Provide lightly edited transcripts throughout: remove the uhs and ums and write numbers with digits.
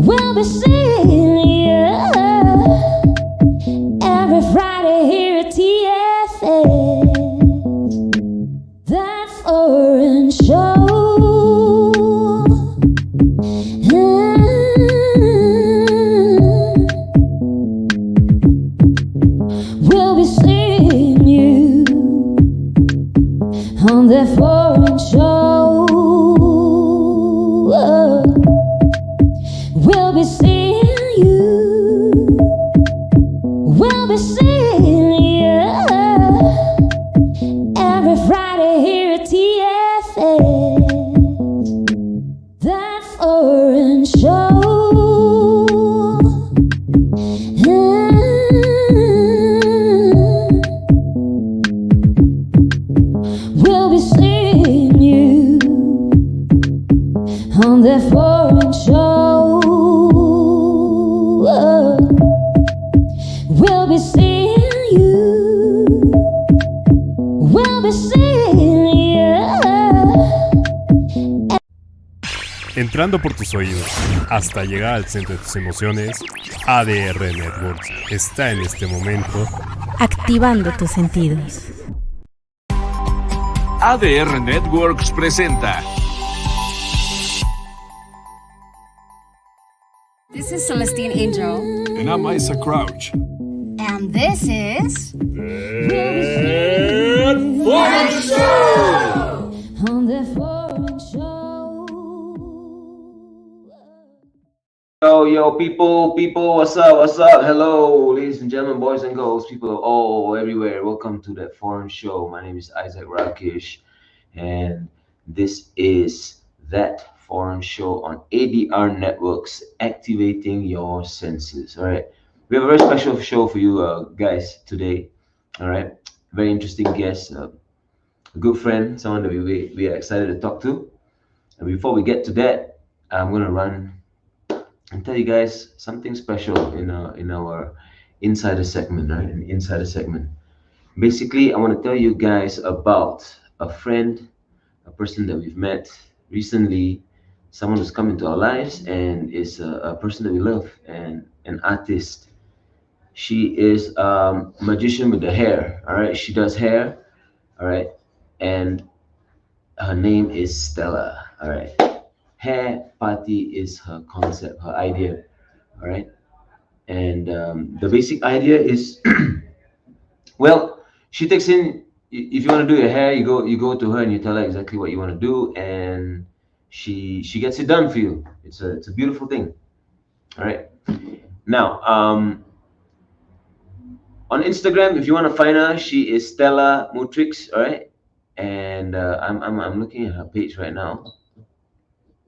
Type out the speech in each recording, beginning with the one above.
We'll be seeing you every Friday here at TFS. That foreign show. We'll be seeing you on that foreign show. We'll be seeing you. We'll be seeing you every Friday here at TFS. That foreign show. We'll be seeing you on that foreign show. We'll be seeing you. We'll be seeing you. Entrando por tus oídos hasta llegar al centro de tus emociones, ADR Networks está en este momento activando tus sentidos. ADR Networks presenta. This is Celestine Angel. And I'm Isaac Crouch. And this is... Foreign Show! On the foreign show. Yo, people, what's up? Hello, ladies and gentlemen, boys and girls, people all everywhere. Welcome to that foreign show. My name is Isaac Rakesh, and this is that foreign show on ADR Networks, activating your senses. All right, we have a very special show for you guys today. All right, very interesting guest, a good friend, someone that we are excited to talk to. And before we get to that, I'm gonna run and tell you guys something special in our insider segment, right? In the insider segment, basically, I want to tell you guys about a friend, a person that we've met recently, someone who's come into our lives and is a person that we love, and an artist. She is a magician with the hair. All right, she does hair. All right, and her name is Stella. All right. Hair party is her concept, her idea, all right? And the basic idea is, well, she takes in, if you want to do your hair, you go to her and you tell her exactly what you want to do, and she gets it done for you. It's a beautiful thing, all right? Now, on Instagram, if you want to find her, she is Stella Mutrix, all right? And I'm looking at her page right now.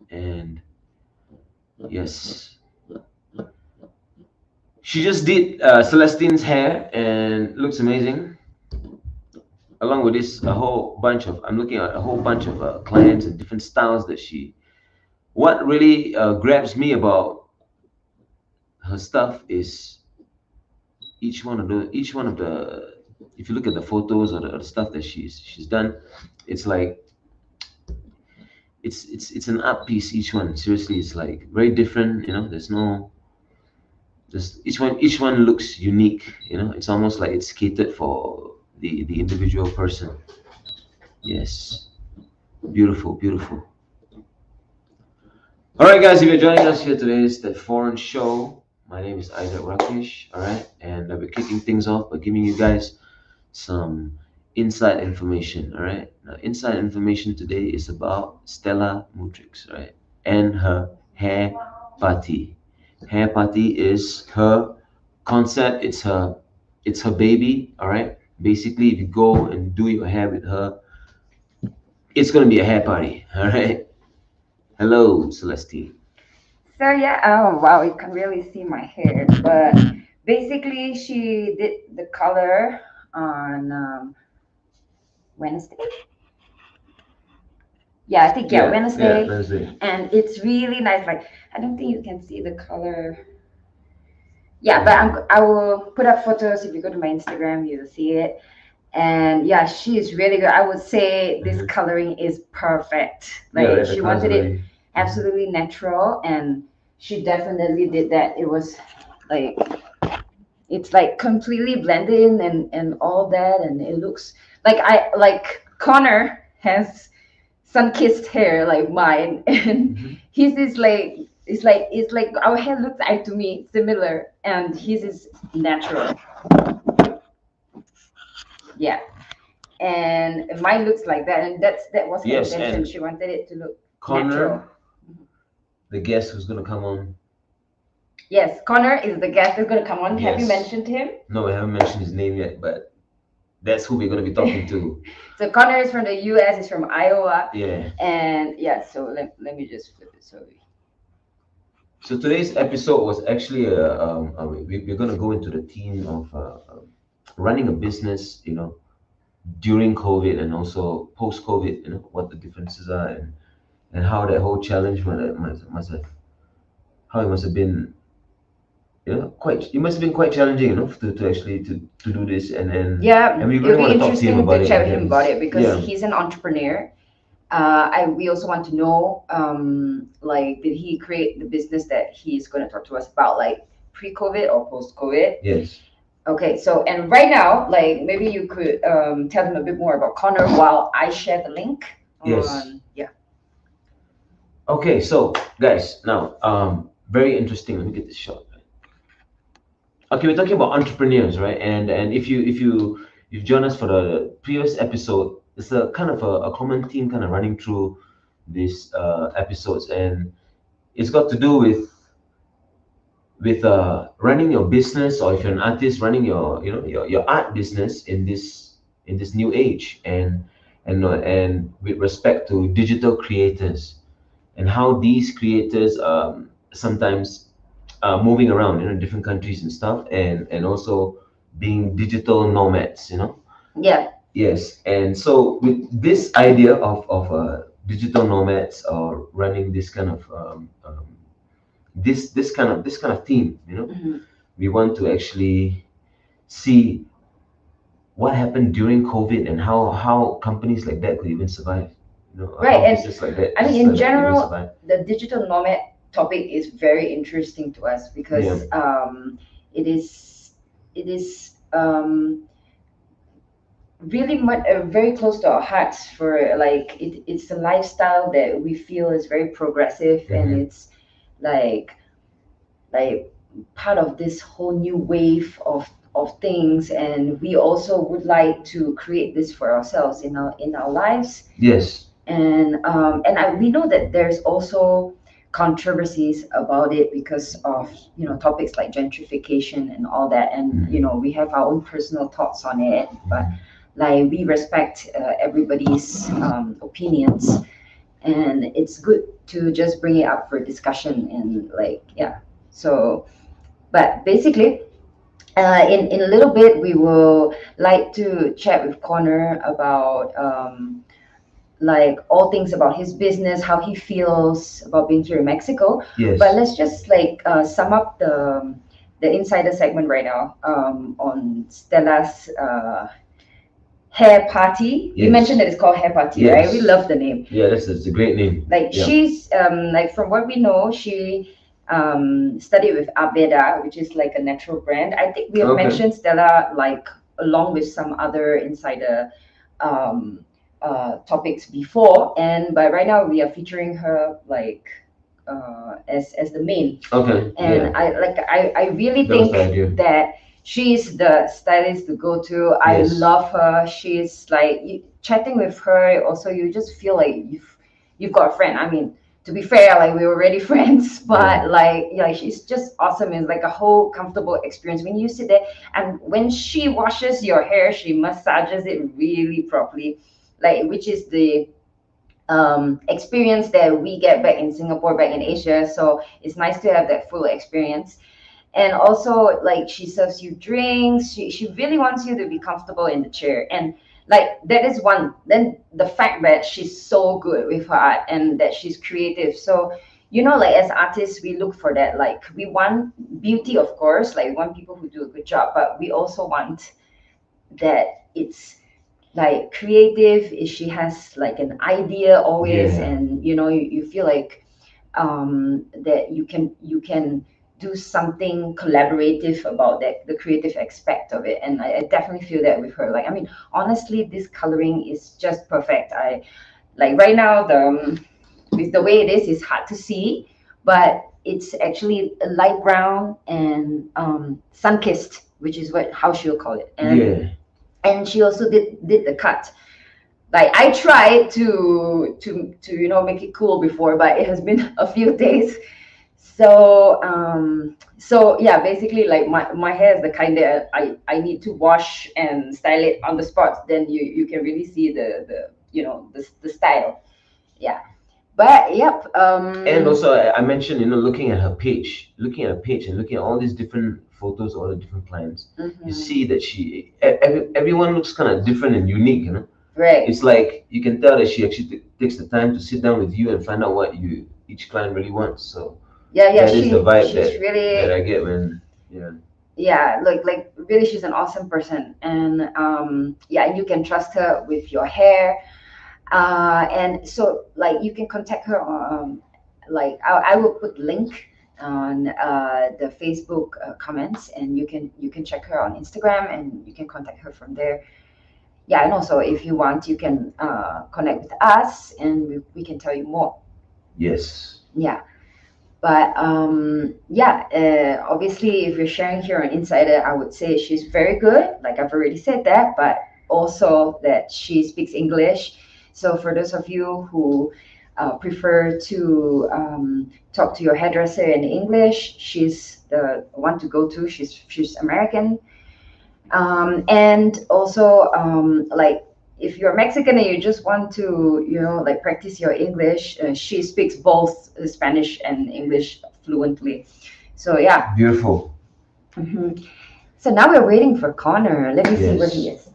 And yes, she just did Celestine's hair and looks amazing. Along with this, I'm looking at a whole bunch of clients and different styles that what really grabs me about her stuff is each one of the, if you look at the photos or the stuff that she's done, it's like, it's an art piece, each one. Seriously, it's like very different, you know. Each one looks unique, you know. It's almost like it's catered for the individual person. Yes, beautiful. All right, guys, if you're joining us here today, it's the foreign show. My name is Isaac Rakesh, all right, and I'll be kicking things off by giving you guys some inside information. All right, now inside information today is about Stella Mutrix, right, and her hair party. Hair party is her concept. It's her baby. All right, basically, if you go and do your hair with her, it's gonna be a hair party. All right. Hello, Celestine. So yeah, oh wow, you can really see my hair, but basically she did the color on Wednesday. Yeah, I think Wednesday. Yeah, Wednesday. And it's really nice. Like, I don't think you can see the color. Yeah, but I will put up photos. If you go to my Instagram, you'll see it. And yeah, she is really good. I would say this coloring is perfect. Like, she wanted it absolutely natural, and she definitely did that. It was like it's like completely blended in and all that, and it looks like Connor has sun-kissed hair like mine, and his is like it's like our hair looks like to me similar, and his is natural. Yeah, and mine looks like that, and that was her Yes, intention. and She wanted it to look Connor, natural. the guest who's gonna come on. Yes, Connor is the guest that's gonna come on. Have you Yes. mentioned him? No, we haven't mentioned his name yet, but that's who we're gonna be talking to. So Connor is from the U.S. He's from Iowa, Yeah. and yeah. So let me just flip it. Sorry. So today's episode was actually we're gonna go into the theme of running a business, during COVID and also post COVID. What the differences are, and how that whole challenge must have how it must have been. Quite it must have been quite challenging, to actually to do this, and Yeah, and we it'll really be want to talk to him interesting about to it. chat with him about it because Yeah. he's an entrepreneur. We also want to know, like, did he create the business that he's going to talk to us about, like pre-COVID or post-COVID? Yes. Okay, so and right now, like, maybe you could tell them a bit more about Connor while I share the link. Yes. Yeah. Okay, so guys, now very interesting. Let me get this shot. Okay, we're talking about entrepreneurs, right? And if you've joined us for the previous episode, it's a kind of a common theme kind of running through these episodes, and it's got to do with running your business, or if you're an artist, running your art business in this new age, and with respect to digital creators, and how these creators sometimes moving around in different countries and stuff, and also being digital nomads. Yeah. Yes, and so with this idea of digital nomads, or running this kind of this kind of theme, Mhm. we want to actually see what happened during COVID, and how companies like that could even survive. Right, how and business like that, I mean, businesses in like that could even general, survive. the digital nomad topic is very interesting to us because it is really much very close to our hearts. For like it's a lifestyle that we feel is very progressive, and Mhm. it's like like part of this whole new wave of things, and we also would like to create this for ourselves in our lives. Yes. And we know that there's also controversies about it because of topics like gentrification and all that, and we have our own personal thoughts on it, but like we respect everybody's opinions, and it's good to just bring it up for discussion. And like, yeah, so but basically, in a little bit we will like to chat with Connor about like all things about his business, how he feels about being here in Mexico. Yes. But let's just like sum up the insider segment right now, on Stella's hair party. You Yes. mentioned that it's called hair party, Yes. right? We love the name. Yeah, that's a great name. Like, Yeah. she's like, from what we know, she studied with Aveda, which is like a natural brand. I think we have Okay. mentioned Stella like along with some other insider um, topics before, but right now we are featuring her like as the main. Okay. And Yeah. I really That was think the idea. that she's the stylist to go to. I Yes. love her. She's like, chatting with her. Also, you just feel like you've got a friend. I mean, to be fair, like, we were already friends, but Yeah. like, yeah, she's just awesome. It's like a whole comfortable experience when you sit there, and when she washes your hair, she massages it really properly, like, which is the experience that we get back in Singapore, back in Asia. So it's nice to have that full experience. And also, like, she serves you drinks. She really wants you to be comfortable in the chair. And like, that is one. Then the fact that she's so good with her art and that she's creative. So, like, as artists, we look for that. Like, we want beauty, of course. Like, we want people who do a good job, but we also want that it's like creative. She has like an idea always, Yeah. and you feel like that you can do something collaborative about that, the creative aspect of it. And I definitely feel that with her. Like, I mean, honestly, this coloring is just perfect. I like right now with the way it is, it's hard to see, but it's actually a light brown and sun-kissed, which is how she'll call it. And she also did the cut. Like, I tried to make it cool before, but it has been a few days. So yeah, basically, like, my hair is the kind that I need to wash and style it on the spot. Then you can really see the style. Yeah. But yep. And also, I mentioned, looking at her page, and looking at all these different photos, all the different clients, you see that everyone looks kind of different and unique, Right. It's like you can tell that she actually takes the time to sit down with you and find out what each client really wants. So yeah, that is the vibe really, that I get when yeah, like really, she's an awesome person, and yeah, and you can trust her with your hair. And so, like, you can contact her on, like, I will put link on the Facebook comments, and you can check her on Instagram, and you can contact her from there. Yeah, and also, if you want, you can connect with us, and we can tell you more. Yes. Yeah. But yeah, obviously, if you're sharing here on Insider, I would say she's very good. Like, I've already said that, but also that she speaks English. So for those of you who prefer to talk to your hairdresser in English, she's the one to go to. She's American. And also, like, if you're Mexican and you just want to, like, practice your English, she speaks both Spanish and English fluently. So yeah. Beautiful. So now we're waiting for Connor. Let me see where he is.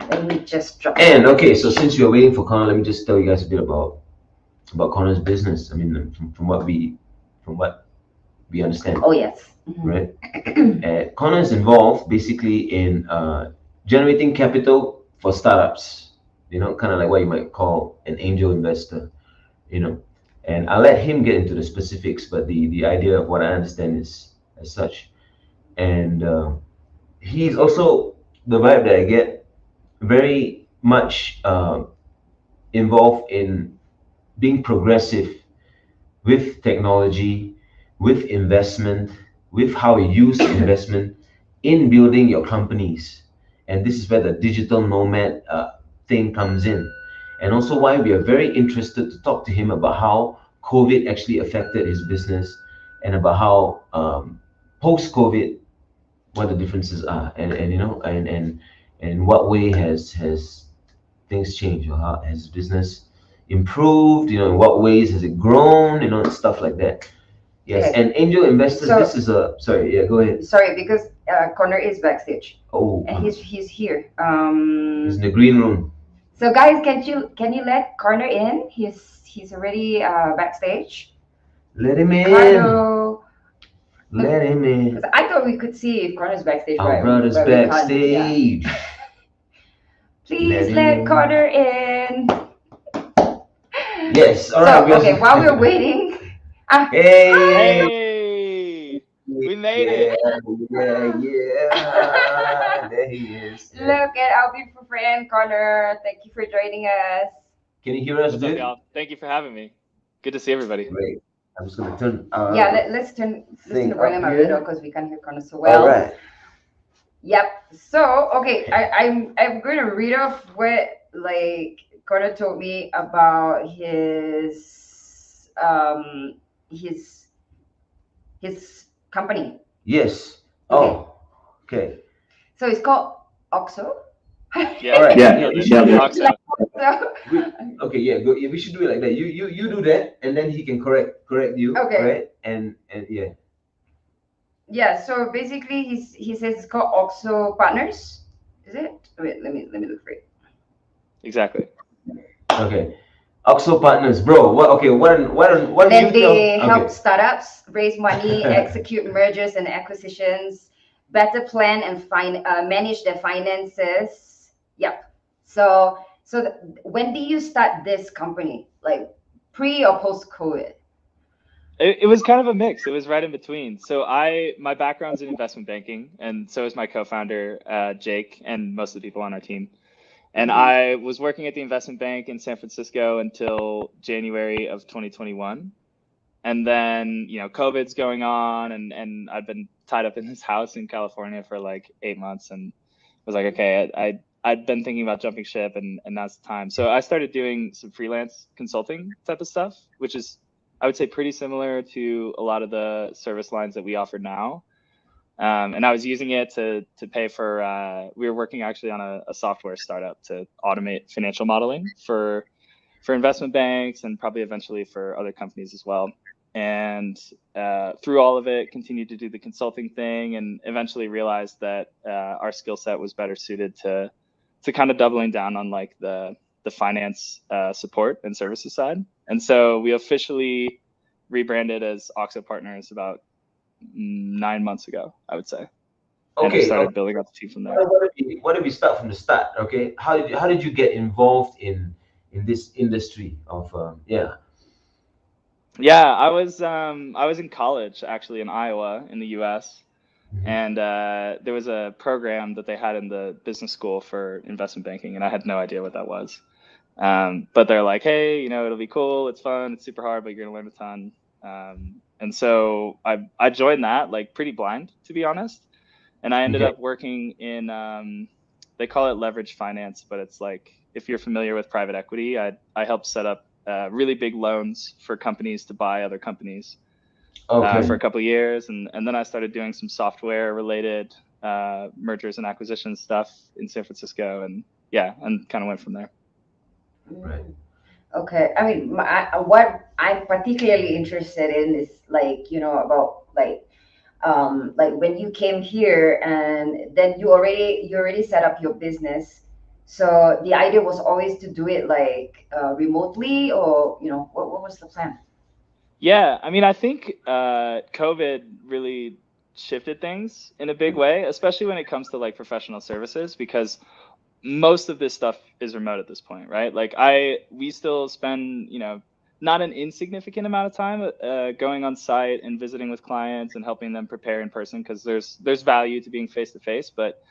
Let me just drop. And okay, so since you're waiting for Connor, let me just tell you guys a bit about Connor's business. I mean, from what we understand. Oh yes. Right. Connor is involved basically in generating capital for startups. Kind of like what you might call an angel investor. And I'll let him get into the specifics, but the idea of what I understand is as such. And he's also the vibe that I get, very much involved in being progressive with technology, with investment, with how you use investment in building your companies. And this is where the digital nomad thing comes in. And also why we are very interested to talk to him about how COVID actually affected his business, and about how post-COVID, what the differences are, and in what way has things changed, or how has business improved, in what ways has it grown, and stuff like that. Yes. Okay. And angel investors, so, this is sorry, yeah, go ahead. Sorry, because Connor is backstage. Oh. And he's here. He's in the green room. So guys, can you let Connor in? He's already backstage. Let him in. Carlo. Let him in. I thought we could see if Connor's backstage. Our brother's backstage. Yeah. Please let Connor in. Yes. All right. So, okay, while we're waiting. Hey! We made it. Yeah. There he is. Look at our beautiful friend Connor. Thank you for joining us. Can you hear us? What's up, y'all? Thank you for having me. Good to see everybody. Great. I'm just gonna turn. Let's turn the volume a little because we can't hear Connor so well. All right. Yep. So okay, I'm going to read off what, like, Connor told me about his company. Yes. Okay. Oh. Okay. So it's called Oxo. Yeah. All right. Yeah. Okay. Yeah. Go. Yeah, we should do it like that. You do that, and then he can correct you. Okay. Right. And yeah. Yeah. So basically, he says it's called Oxo Partners. Is it? Wait. Let me look for it. Exactly. Okay. Oxo Partners, bro. What do you Then they tell? help startups raise money, execute mergers and acquisitions, better plan and manage their finances. Yep. So when did you start this company? Like pre or post COVID? It was kind of a mix. It was right in between. So my background's in investment banking, and so is my co-founder, Jake, and most of the people on our team. And I was working at the investment bank in San Francisco until January of 2021. And then, COVID's going on, and I'd been tied up in this house in California for like 8 months, and was like, okay, I'd been thinking about jumping ship, and now's the time. So I started doing some freelance consulting type of stuff, which is, I would say, pretty similar to a lot of the service lines that we offer now. And I was using it to pay for, we were working actually on a software startup to automate financial modeling for investment banks and probably eventually for other companies as well. And through all of it, continued to do the consulting thing, and eventually realized that our skill set was better suited to kind of doubling down on like the finance support and services side. And so we officially rebranded as OXO Partners about 9 months ago, I would say. And Okay. started building up the team from there. Why don't we start from the start? Okay. How did you get involved in this industry of Yeah, I was in college actually in Iowa in the U.S. And there was a program that they had in the business school for investment banking, and I had no idea what that was. But they're like, hey, it'll be cool, it's fun, it's super hard, but you're gonna learn a ton. And so I joined that like pretty blind, to be honest. And I ended up working in they call it leverage finance, but it's like, if you're familiar with private equity, I helped set up really big loans for companies to buy other companies. For a couple of years, and then I started doing some software related mergers and acquisitions stuff in San Francisco, and kind of went from there. Right. Okay, I mean, what I'm particularly interested in is about like when you came here, and then you already set up your business. So the idea was always to do it like remotely, or what was the plan? Yeah, I mean, I think COVID really shifted things in a big way, especially when it comes to like professional services, because most of this stuff is remote at this point, right? Like we still spend, not an insignificant amount of time going on site and visiting with clients and helping them prepare in person, because there's value to being face to face, but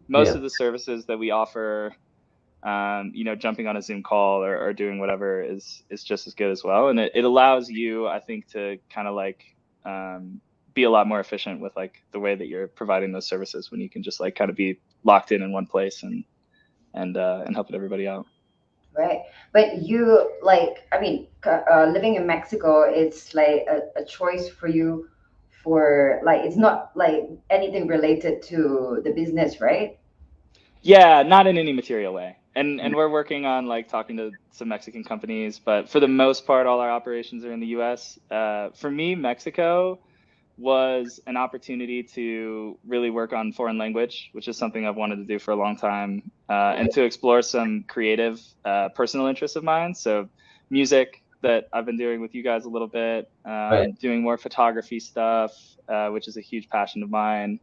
most of the services that we offer, jumping on a Zoom call or doing whatever is just as good as well. And it allows you, I think, to kind of like be a lot more efficient with like the way that you're providing those services, when you can just like kind of be locked in one place and helping everybody out. Right. But you living in Mexico, it's like a choice for you, for like, it's not like anything related to the business, right? Yeah, not in any material way. And we're working on like talking to some Mexican companies, but for the most part, all our operations are in the US. For me, Mexico was an opportunity to really work on foreign language, which is something I've wanted to do for a long time, and to explore some creative personal interests of mine. So music, that I've been doing with you guys a little bit, doing more photography stuff, which is a huge passion of mine.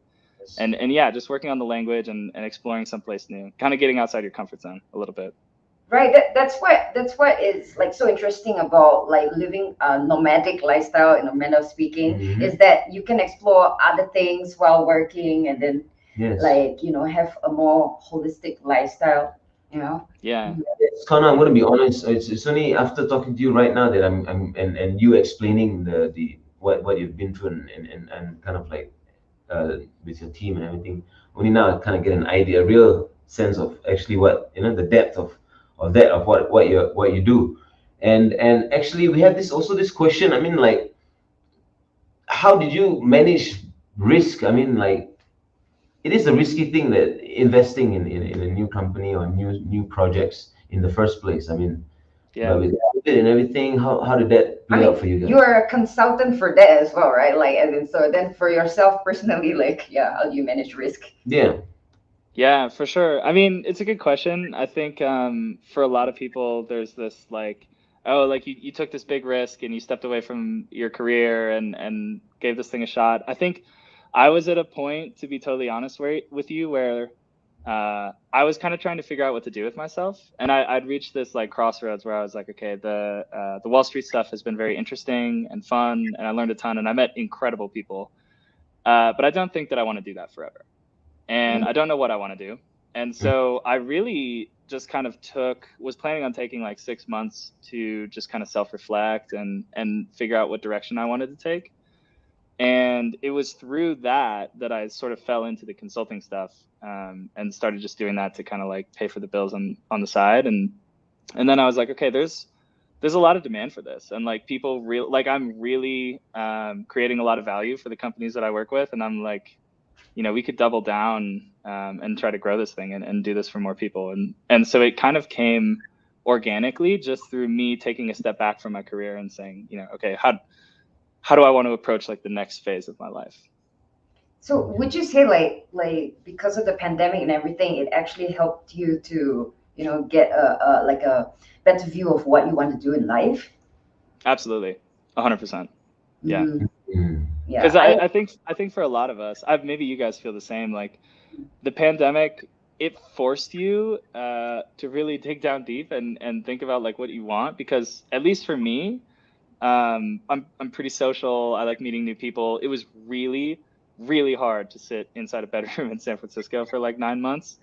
And just working on the language and exploring someplace new, kind of getting outside your comfort zone a little bit. Right. That's what is like so interesting about like living a nomadic lifestyle, in a manner of speaking, is that you can explore other things while working, and then have a more holistic lifestyle. Yeah. Connor, I'm going to be honest. It's only after talking to you right now that I'm and you explaining the what you've been through and kind of like with your team and everything. Only now I kind of get an idea, a real sense of actually what the depth of what you do. And actually we have this question. I mean, like, how did you manage risk? I mean, like, it is a risky thing, that investing in a new company or new projects in the first place. I mean, with COVID and everything, how did that play out for you guys? You're a consultant for that as well, right? Like, and so then for yourself personally, like, how do you manage risk? Yeah, for sure. I mean, it's a good question. I think for a lot of people, there's this like, oh, like you took this big risk and you stepped away from your career and gave this thing a shot. I think I was at a point, to be totally honest with you, where I was kind of trying to figure out what to do with myself, and I'd reached this like crossroads where I was like, okay, the Wall Street stuff has been very interesting and fun, and I learned a ton, and I met incredible people, but I don't think that I want to do that forever, and I don't know what I want to do, and so I really just kind of was planning on taking like 6 months to just kind of self-reflect and figure out what direction I wanted to take. And it was through that I sort of fell into the consulting stuff, and started just doing that to kind of like pay for the bills on the side. And then I was like, okay, there's a lot of demand for this, and like I'm really creating a lot of value for the companies that I work with, and I'm like, we could double down and try to grow this thing and do this for more people. And so it kind of came organically just through me taking a step back from my career and saying, okay, how do I want to approach like the next phase of my life? So would you say like because of the pandemic and everything, it actually helped you to, get a better view of what you want to do in life? Absolutely. 100%. Yeah. Mm-hmm. Yeah. Because I think for a lot of us, maybe you guys feel the same, like the pandemic, it forced you to really dig down deep and think about like what you want, because at least for me, I'm pretty social. I like meeting new people. It was really, really hard to sit inside a bedroom in San Francisco for like 9 months.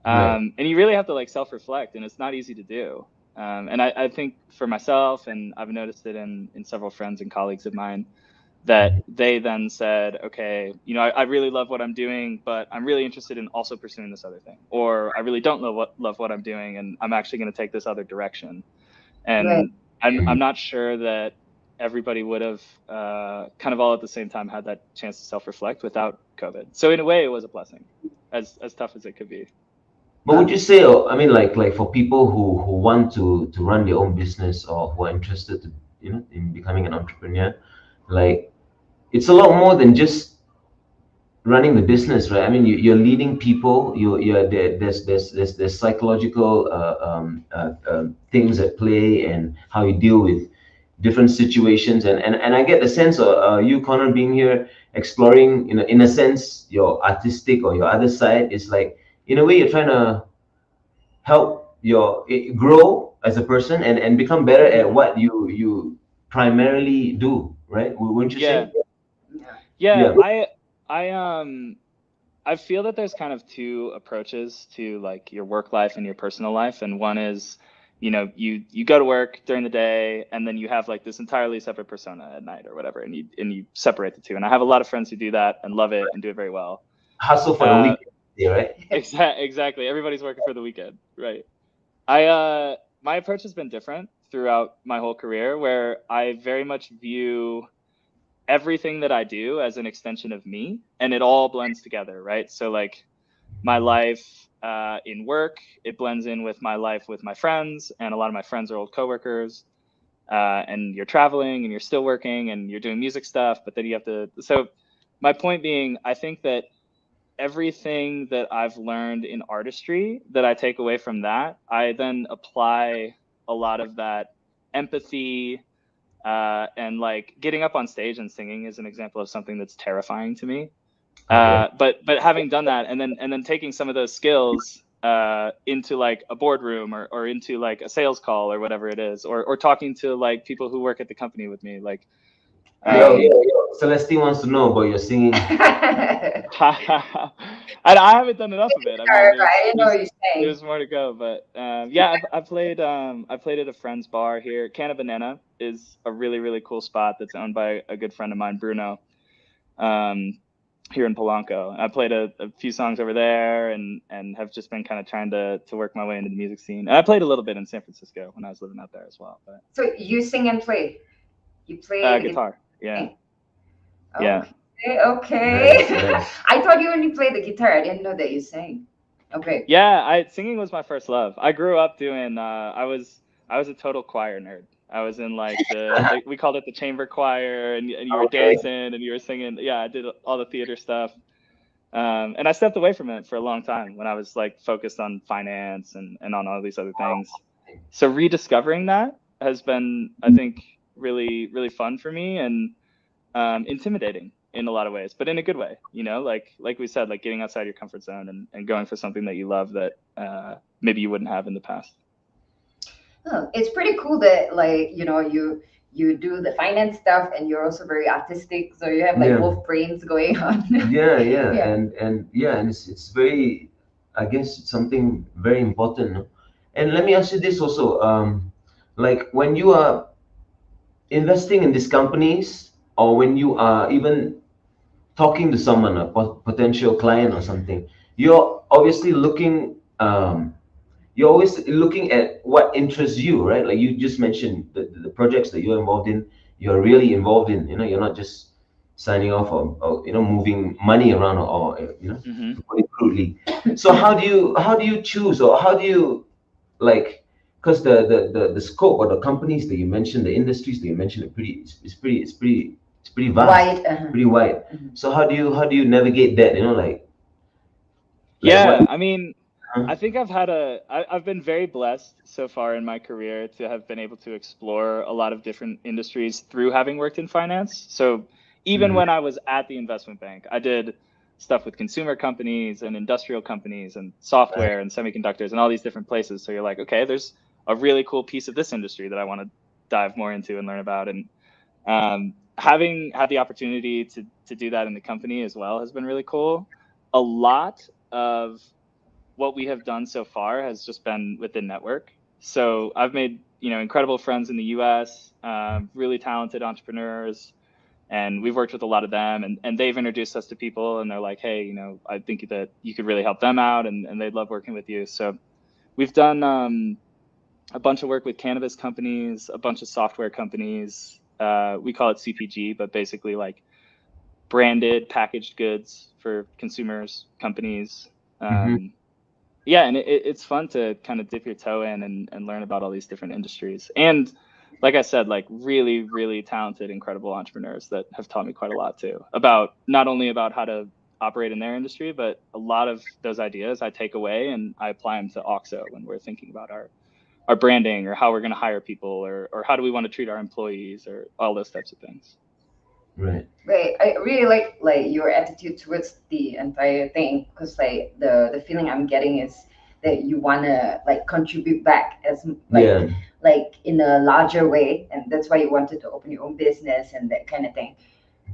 And you really have to like self-reflect, and it's not easy to do. And I think for myself, and I've noticed it in several friends and colleagues of mine, that they then said, okay, I really love what I'm doing, but I'm really interested in also pursuing this other thing. Or I really don't love what I'm doing, and I'm actually going to take this other direction. And I'm not sure that everybody would have kind of all at the same time had that chance to self-reflect without COVID. So in a way, it was a blessing, as tough as it could be. But would you say, like for people who want to run their own business, or who are interested to, in becoming an entrepreneur, like it's a lot more than just running the business, right? I mean, you're leading people. There's psychological things at play, and how you deal with different situations. And I get the sense of you, Connor, being here, exploring, in a sense, your artistic or your other side. Is like, in a way, you're trying to help grow as a person and become better at what you primarily do, right? Wouldn't you say? Yeah. I feel that there's kind of two approaches to like your work life and your personal life, and one is, you go to work during the day, and then you have like this entirely separate persona at night or whatever, and you separate the two. And I have a lot of friends who do that and love it and do it very well. Hustle for the weekend, right? Exactly. Everybody's working for the weekend, right? My approach has been different throughout my whole career, where I very much view everything that I do as an extension of me, and it all blends together, right? So like my life in work, it blends in with my life with my friends, and a lot of my friends are old coworkers, and you're traveling and you're still working and you're doing music stuff, but then you have to, so my point being, I think that everything that I've learned in artistry that I take away from that, I then apply a lot of that empathy, and like getting up on stage and singing is an example of something that's terrifying to me. But having done that, and then taking some of those skills into like a boardroom or into like a sales call or whatever it is, or talking to like people who work at the company with me, like yo, Celestine wants to know about your singing. I haven't done enough of it. I didn't know what you're saying. There's more to go, but I played at a friend's bar here. Canna Banana is a really, really cool spot that's owned by a good friend of mine, Bruno, here in Polanco. I played a few songs over there, and have just been kind of trying to work my way into the music scene. And I played a little bit in San Francisco when I was living out there as well. But so you sing and play? You play guitar? Yeah. Okay. Yeah. Okay. Nice. I thought you only played the guitar. I didn't know that you sang. Okay. Yeah, singing was my first love. I grew up doing. I was a total choir nerd. I was in like we called it the chamber choir, and you were dancing and you were singing. Yeah, I did all the theater stuff, and I stepped away from it for a long time when I was like focused on finance and on all these other things. So rediscovering that has been, I think, really, really fun for me, and intimidating in a lot of ways, but in a good way, like we said, like getting outside your comfort zone and going for something that you love that maybe you wouldn't have in the past. Oh, it's pretty cool that like you do the finance stuff and you're also very artistic, so you have like both brains going on. Yeah. Yeah. And it's very, I guess it's something very important, no? And let me ask you this also, like when you are investing in these companies, or when you are even talking to someone, a potential client or something, you're obviously looking, you're always looking at what interests you, right? Like you just mentioned the projects that you're involved in, you're really involved in, you're not just signing off, or moving money around, or to put it crudely. So how do you choose, or how do you, like, because the scope or the companies that you mentioned, the industries that you mentioned, it's pretty vast, Wide. pretty wide. So how do you navigate that? Yeah, what? I mean, I think I've been very blessed so far in my career to have been able to explore a lot of different industries through having worked in finance. So even when I was at the investment bank, I did stuff with consumer companies and industrial companies and software and semiconductors and all these different places. So you're like, okay, there's a really cool piece of this industry that I want to dive more into and learn about. And having had the opportunity to do that in the company as well has been really cool. A lot of what we have done so far has just been with the network. So I've made, incredible friends in the US, really talented entrepreneurs, and we've worked with a lot of them, and they've introduced us to people, and they're like, hey, I think that you could really help them out, and they'd love working with you. So we've done a bunch of work with cannabis companies, a bunch of software companies. We call it CPG, but basically like branded packaged goods for consumers, companies. Yeah, and it's fun to kind of dip your toe in and learn about all these different industries. And like I said, like really, really talented, incredible entrepreneurs that have taught me quite a lot too, about not only about how to operate in their industry, but a lot of those ideas I take away and I apply them to OXO when we're thinking about our branding, or how we're going to hire people, or how do we want to treat our employees, or all those types of things. Right. I really like your attitude towards the entire thing, because like the feeling I'm getting is that you wanna like contribute back as like in a larger way, and that's why you wanted to open your own business and that kind of thing.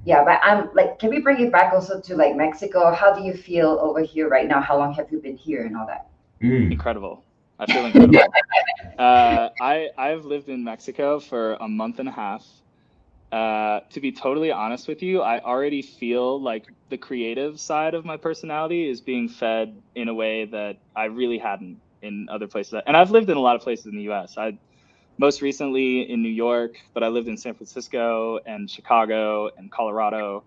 Yeah, but I'm like, can we bring it back also to like Mexico? How do you feel over here right now? How long have you been here and all that? Incredible. I feel incredible. I've lived in Mexico for a month and a half. To be totally honest with you, I already feel like the creative side of my personality is being fed in a way that I really hadn't in other places. And I've lived in a lot of places in the US. I most recently in New York, but I lived in San Francisco and Chicago and Colorado,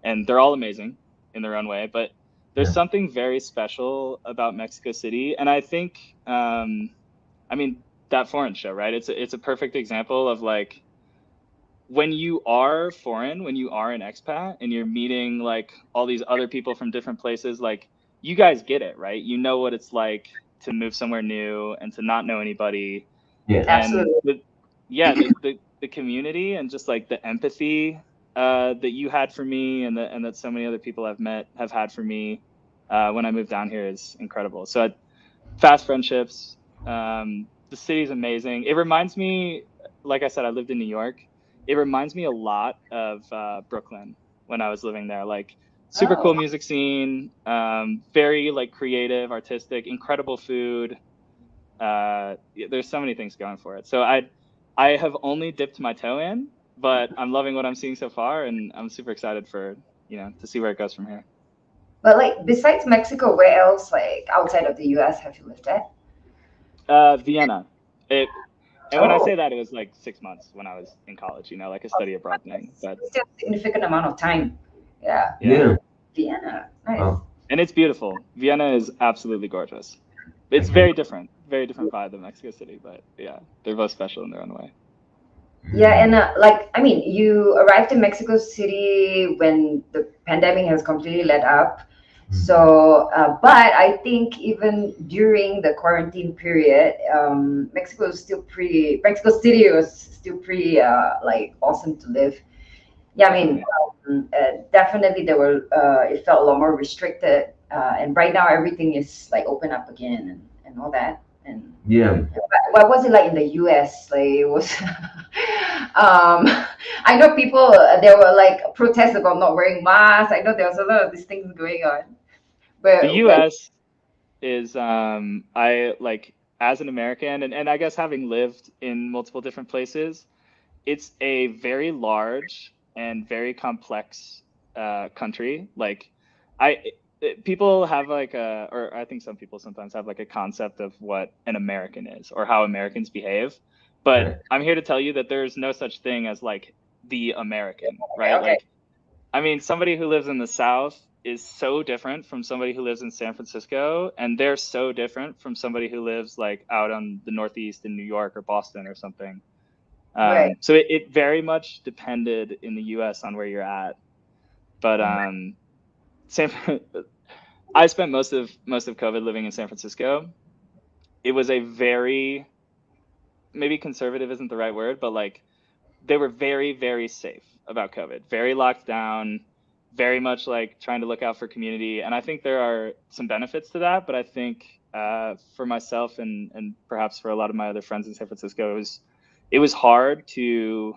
and they're all amazing in their own way. But there's something very special about Mexico City. And I think, I mean, that foreign show, right? It's a perfect example of like, when you are foreign, when you are an expat and you're meeting like all these other people from different places, like you guys get it, right? You know what it's like to move somewhere new and to not know anybody. Yeah, And absolutely. the community and just like the empathy that you had for me, and that so many other people I've met have had for me when I moved down here is incredible. So fast friendships. The city's amazing. It reminds me, like I said, I lived in New York. It reminds me a lot of Brooklyn when I was living there. Like super cool music scene, very like creative, artistic, incredible food. There's so many things going for it. So I have only dipped my toe in, but I'm loving what I'm seeing so far, and I'm super excited for to see where it goes from here. But like besides Mexico, where else like outside of the US have you lived at? Vienna. And when I say that, it was like 6 months when I was in college, like a study abroad thing. But still a significant amount of time. Yeah. Vienna. Nice. Wow. And it's beautiful. Vienna is absolutely gorgeous. It's very different vibe than Mexico City, but yeah, they're both special in their own way. Yeah, and like, I mean, you arrived in Mexico City when the pandemic has completely let up. So, but I think even during the quarantine period, Mexico City was still pretty like awesome to live. Yeah, I mean, definitely there were it felt a lot more restricted, and right now everything is like open up again and all that. And Yeah. what was it like in the US? Like it was I know people there were like protests about not wearing masks. I know there was a lot of these things going on, The but U.S. is I like as an American and I guess having lived in multiple different places, it's a very large and very complex country. Like people have like or I think some people sometimes have like a concept of what an American is or how Americans behave. Right. But I'm here to tell you that there's no such thing as like the American, right? okay. Like, I mean, somebody who lives in the South is so different from somebody who lives in San Francisco, and they're so different from somebody who lives like out on the Northeast in New York or Boston or something. Right. So it very much depended in the U.S. on where you're at. But San, I spent most of COVID living in San Francisco. It was a very, maybe conservative isn't the right word, but like they were very, very safe about COVID, very locked down, very much like trying to look out for community. And I think there are some benefits to that. But I think for myself and perhaps for a lot of my other friends in San Francisco, it was hard to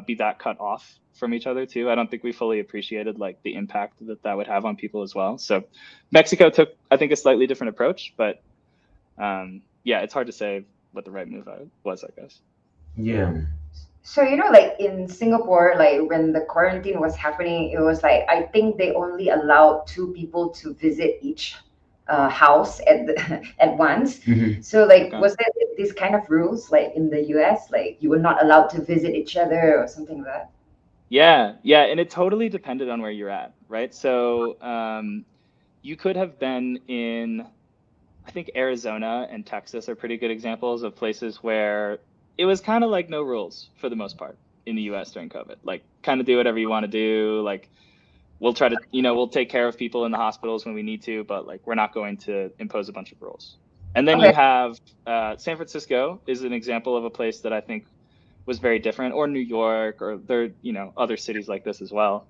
be that cut off from each other too. I don't think we fully appreciated like the impact that would have on people as well. So Mexico took, I think, a slightly different approach, but yeah, it's hard to say what the right move was, I guess. Yeah. So like in Singapore, like when the quarantine was happening, it was like I think they only allowed two people to visit each house at once. Mhm. So like, Okay. was there this kind of rules like in the US, like you were not allowed to visit each other or something like that? Yeah, and it totally depended on where you're at, right? So you could have been in, I think Arizona and Texas are pretty good examples of places where it was kind of like no rules for the most part in the US during COVID. Like kind of do whatever you want to do. Like we'll try to, we'll take care of people in the hospitals when we need to, but like we're not going to impose a bunch of rules. And then Okay. you have San Francisco is an example of a place that I think was very different, or New York, or there, other cities like this as well.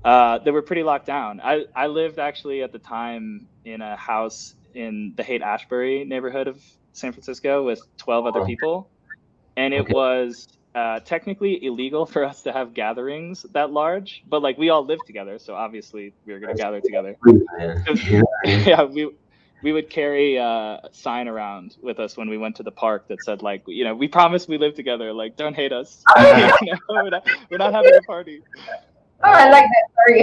They were pretty locked down. I lived actually at the time in a house in the Haight-Ashbury neighborhood of San Francisco with 12 other people. And it Okay. was technically illegal for us to have gatherings that large, but like we all lived together. So obviously we were going to gather together. Yeah, we would carry a sign around with us when we went to the park that said like, we promise we live together. Like, don't hate us. We're not having a party. Oh, I like that. Sorry.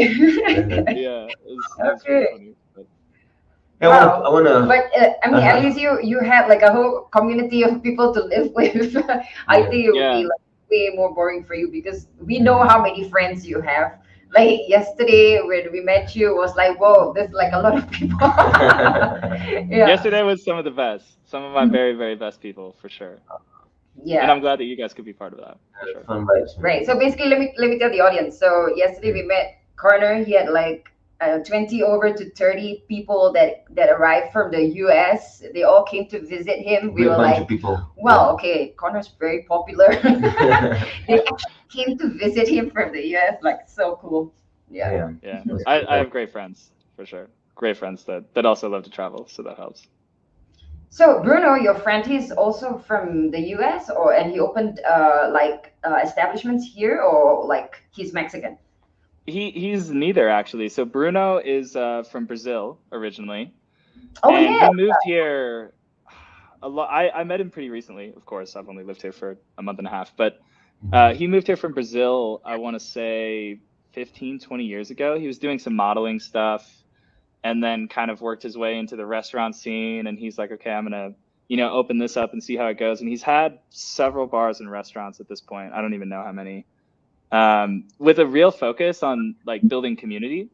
Yeah, it was Okay. funny. But Yeah, Wow. I wanna. But I mean, at least you had like a whole community of people to live with. I think it would Yeah. be like way more boring for you because we know how many friends you have. Like yesterday when we met you, it was like, whoa, there's like a lot of people. Yeah. Yesterday was some of the best. Some of my very, very best people for sure. Yeah. And I'm glad that you guys could be part of that. For sure. Fun vibes, man. Right. So basically, let me tell the audience. So yesterday we met Connor. He had like 20 over to 30 people that arrived from the US. They all came to visit him. We Great were bunch like, of people. well, okay, Connor's very popular. They actually came to visit him from the US. Like, so cool. Yeah. Yeah. I have great friends for sure. Great friends that also love to travel, so that helps. So Bruno, your friend, he's also from the US, and he opened establishments here, or like he's Mexican. He's neither actually. So Bruno is from Brazil originally, Oh and yeah. he moved here a lot. I met him pretty recently. Of course, I've only lived here for a month and a half, but he moved here from Brazil. I want to say 15, 20 years ago. He was doing some modeling stuff, and then kind of worked his way into the restaurant scene. And he's like, okay, I'm gonna open this up and see how it goes. And he's had several bars and restaurants at this point. I don't even know how many. With a real focus on like building community.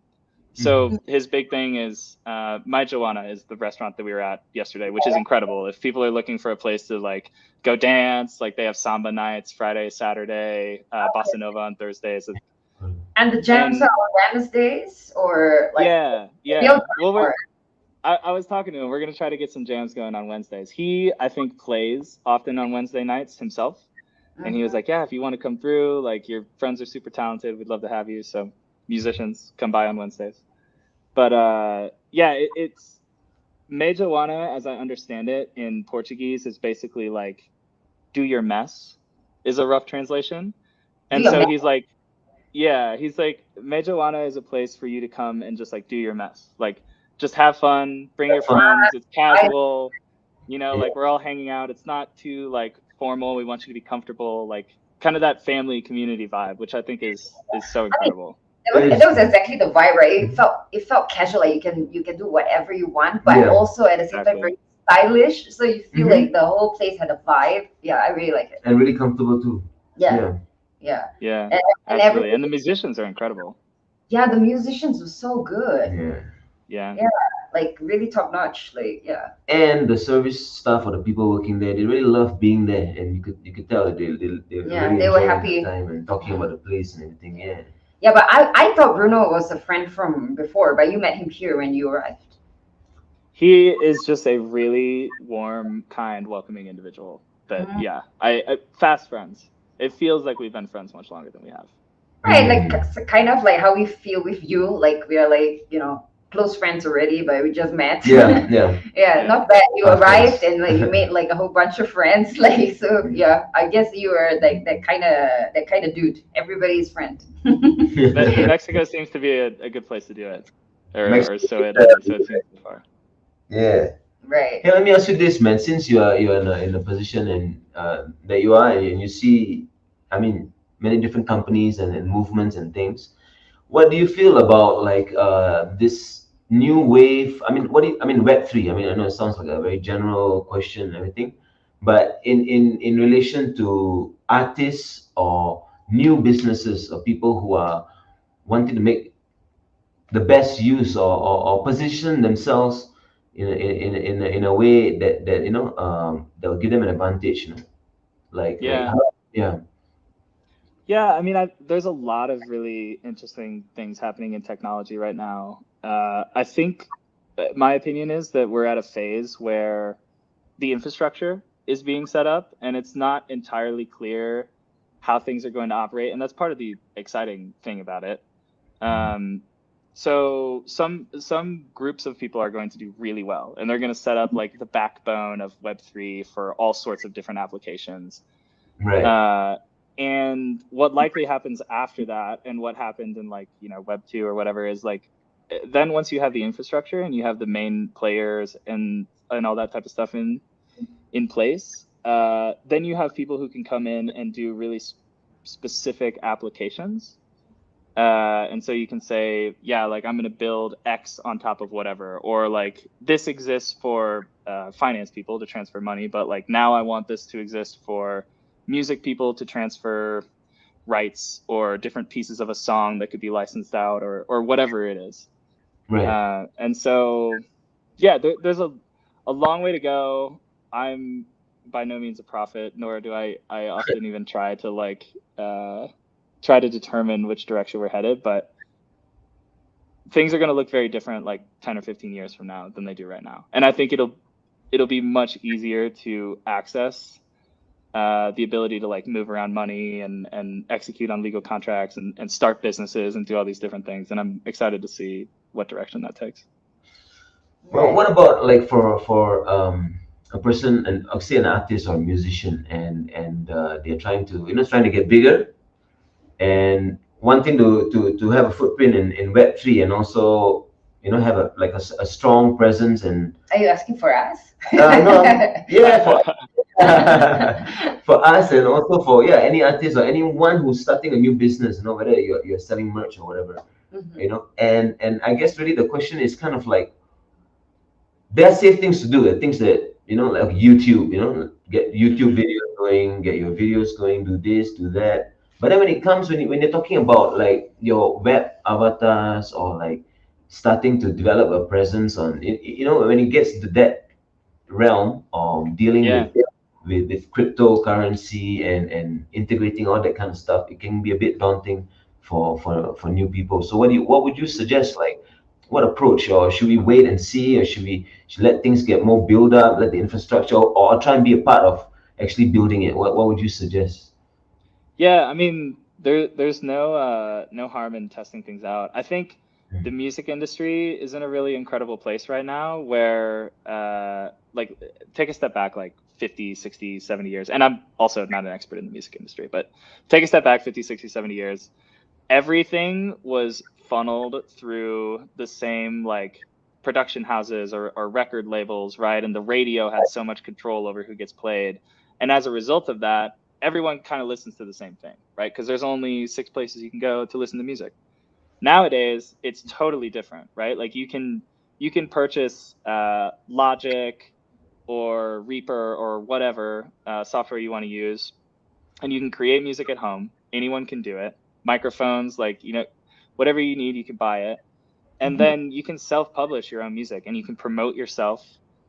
So his big thing is My Joanna is the restaurant that we were at yesterday, which is incredible. If people are looking for a place to like go dance, like they have samba nights Friday, Saturday, bossa nova on Thursdays. And the jams are on Wednesdays, or like yeah. Well, I was talking to him. We're gonna try to get some jams going on Wednesdays. He, I think, plays often on Wednesday nights himself. And he was like, yeah, if you want to come through, like your friends are super talented, we'd love to have you. So musicians, come by on Wednesdays. But yeah, it's Mejawana, as I understand it in Portuguese, is basically like do your mess is a rough translation. And so he's like, yeah, he's like, Mejawana is a place for you to come and just like do your mess. Like just have fun, bring your friends, it's casual, you know, like we're all hanging out. It's not too like formal. We want you to be comfortable, like kind of that family community vibe, which I think is so incredible. That was exactly the vibe, right? It felt casual, like you can do whatever you want, but also at the same time very stylish. So you feel like the whole place had a vibe. Yeah, I really like it. And really comfortable too. Yeah. And absolutely. And the musicians are incredible. Yeah, the musicians were so good. Yeah. Like really top notch. Like And the service staff or the people working there, they really love being there, and you could tell that they really were happy the time and talking about the place and everything. Yeah, but I thought Bruno was a friend from before, but you met him here when you arrived. He is just a really warm, kind, welcoming individual. But yeah, I fast friends. It feels like we've been friends much longer than we have. Right, like kind of like how we feel with you. Like we are like, you know, close friends already, but we just met. Yeah, not bad. You arrived and like you made like a whole bunch of friends. Like so, yeah. I guess you were like that kind of dude. Everybody's friend. Mexico seems to be a good place to do it, or so it seems so far. Yeah. Right. Hey, let me ask you this, man. Since you're in a position and that you are, and you see, I mean, many different companies and movements and things. What do you feel about like this new wave? I mean, Web3. I mean, I know it sounds like a very general question and everything, but in relation to artists or new businesses or people who are wanting to make the best use or position themselves in a way that you know that will give them an advantage, you know, like Yeah, I mean, there's a lot of really interesting things happening in technology right now. I think my opinion is that we're at a phase where the infrastructure is being set up and it's not entirely clear how things are going to operate. And that's part of the exciting thing about it. So some groups of people are going to do really well, and they're going to set up like the backbone of Web3 for all sorts of different applications. Right. And what likely happens after that, and what happened in like, you know, Web2 or whatever, is like, then once you have the infrastructure and you have the main players and all that type of stuff in place, then you have people who can come in and do really specific applications. And so you can say, yeah, like I'm going to build X on top of whatever, or like this exists for finance people to transfer money, but like now I want this to exist for music people to transfer rights or different pieces of a song that could be licensed out or whatever it is. Right. And so, yeah, there's a long way to go. I'm by no means a prophet, nor do I often even try to determine which direction we're headed, but things are going to look very different like 10 or 15 years from now than they do right now. And I think it'll be much easier to access the ability to like move around money and execute on legal contracts and start businesses and do all these different things. And I'm excited to see what direction that takes. Well, what about like for a person, and I'll say an artist or a musician, and they're trying to get bigger and wanting to have a footprint in Web3 and also have a strong presence. And are you asking for us? No, yeah, for us, and also for any artist or anyone who's starting a new business, whether you're selling merch or whatever, and I guess really the question is kind of like, there are safe things to do, things that like YouTube, get YouTube videos going, get your videos going, do this, do that. But then when it comes, when you're talking about like your web avatars or like starting to develop a presence on, when it gets to that realm of dealing with cryptocurrency and integrating all that kind of stuff, it can be a bit daunting for new people. So what would you suggest? Like, what approach? Or should we wait and see, or should we let things get more build up, let the infrastructure, or try and be a part of actually building it? What would you suggest? Yeah, I mean, there's no harm in testing things out. I think the music industry is in a really incredible place right now where like take a step back like 50, 60, 70 years. And I'm also not an expert in the music industry, but take a step back 50, 60, 70 years. Everything was funneled through the same like production houses or record labels, right? And the radio had so much control over who gets played. And as a result of that, everyone kind of listens to the same thing, right? Because there's only 6 places you can go to listen to music. Nowadays, it's totally different, right? Like you can purchase Logic or Reaper or whatever software you want to use, and you can create music at home. Anyone can do it. Microphones, like whatever you need, you can buy it, and then you can self-publish your own music, and you can promote yourself,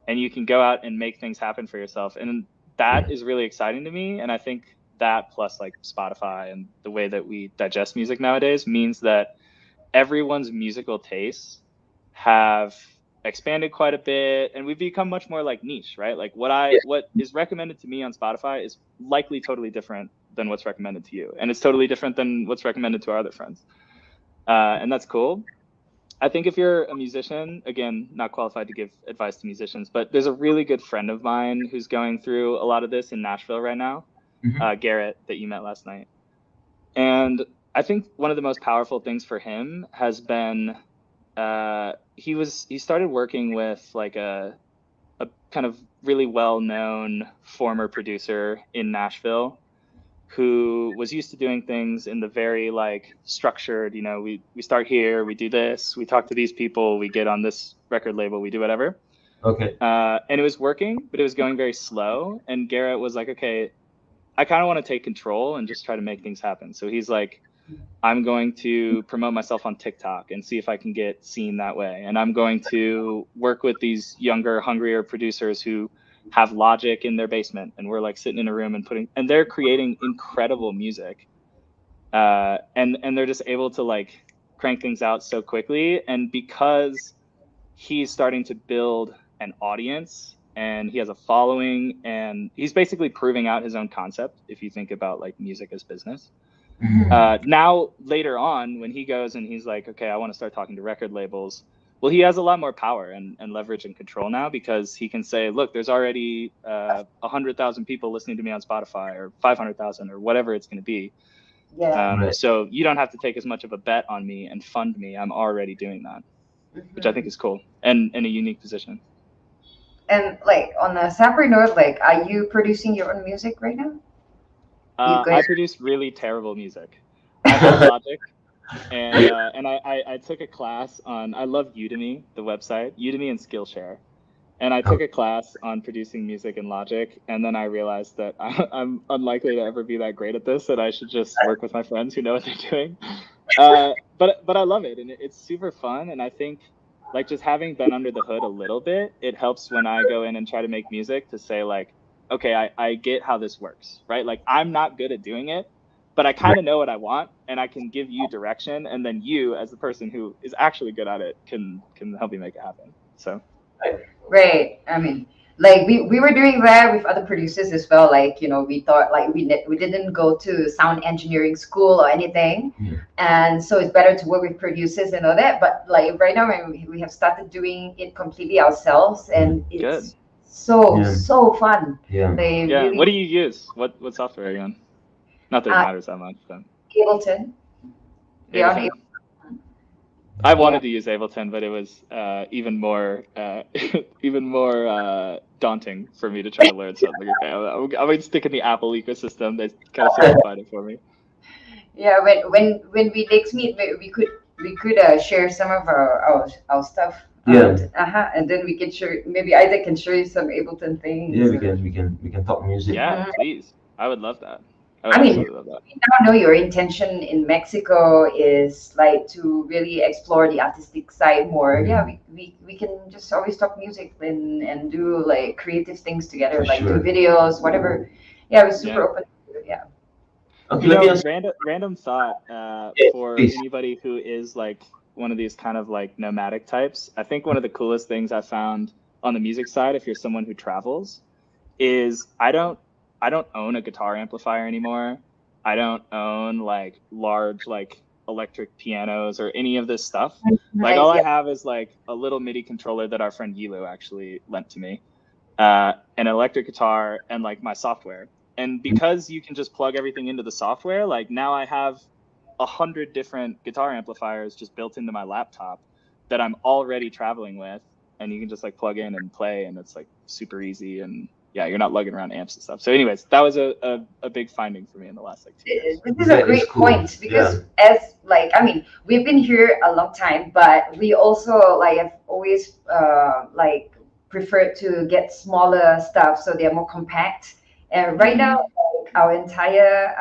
and you can go out and make things happen for yourself, and that is really exciting to me. And I think that plus like Spotify and the way that we digest music nowadays means that everyone's musical tastes have expanded quite a bit, and we've become much more like niche, right? Like what is recommended to me on Spotify is likely totally different than what's recommended to you, and it's totally different than what's recommended to our other friends, and that's cool. I think if you're a musician, again, not qualified to give advice to musicians, but there's a really good friend of mine who's going through a lot of this in Nashville right now, Garrett, that you met last night. And I think one of the most powerful things for him has been he started working with like a kind of really well-known former producer in Nashville who was used to doing things in the very like structured, we start here, we do this, we talk to these people, we get on this record label, we do whatever. Okay. And it was working, but it was going very slow. And Garrett was like, okay, I kind of want to take control and just try to make things happen. So he's like, I'm going to promote myself on TikTok and see if I can get seen that way. And I'm going to work with these younger, hungrier producers who have Logic in their basement. And we're like sitting in a room and they're creating incredible music. And they're just able to like crank things out so quickly. And because he's starting to build an audience and he has a following and he's basically proving out his own concept, if you think about like music as business. Now later on when he goes and he's like, okay, I want to start talking to record labels, well, he has a lot more power and leverage and control now because he can say, look, there's already 100,000 people listening to me on Spotify or 500,000 or whatever it's going to be. So you don't have to take as much of a bet on me and fund me. I'm already doing that, which I think is cool and in a unique position. And like on a separate note, like, are you producing your own music right now? I produce really terrible music. I have Logic, and I took a class on. I love Udemy, the website, Udemy and Skillshare, and I took a class on producing music in Logic, and then I realized that I'm unlikely to ever be that great at this, that I should just work with my friends who know what they're doing. But I love it, and it's super fun, and I think like just having been under the hood a little bit, it helps when I go in and try to make music to say like, okay, I get how this works, right? Like I'm not good at doing it, but I kind of know what I want and I can give you direction. And then you as the person who is actually good at it can help me make it happen. So. Right. I mean, like we were doing that with other producers as well. Like, we thought like we didn't go to sound engineering school or anything. And so it's better to work with producers and all that. But like right now we have started doing it completely ourselves and it's so fun. Really... What do you use? What software again? Not that it matters that much. But... Ableton. Ableton. I wanted to use Ableton, but it was even more daunting for me to try to learn. So I'm like, okay, I'm going to stick in the Apple ecosystem. They kind of simplified it for me. Yeah, when we next meet, we could share some of our stuff. And then we can share. Maybe Isaac can show you some Ableton things. Yeah, we can talk music. Yeah, please. I would love that. I mean, we now know your intention in Mexico is like to really explore the artistic side more. Yeah, we can just always talk music and do like creative things together, do videos, whatever. Yeah, we're super open to it. Yeah. Okay, random thought for anybody who is like one of these kind of like nomadic types. I think one of the coolest things I found on the music side, if you're someone who travels, is I don't own a guitar amplifier anymore. I don't own like large like electric pianos or any of this stuff. Like all I have is like a little MIDI controller that our friend Yilo actually lent to me, an electric guitar, and like my software. And because you can just plug everything into the software, like now I have 100 different guitar amplifiers just built into my laptop that I'm already traveling with, and you can just like plug in and play, and it's like super easy. And yeah, you're not lugging around amps and stuff. So anyways, that was a big finding for me in the last like 2 years. This is a great point because as like, I mean, we've been here a long time, but we also like have always like preferred to get smaller stuff so they're more compact. And right now, like, our entire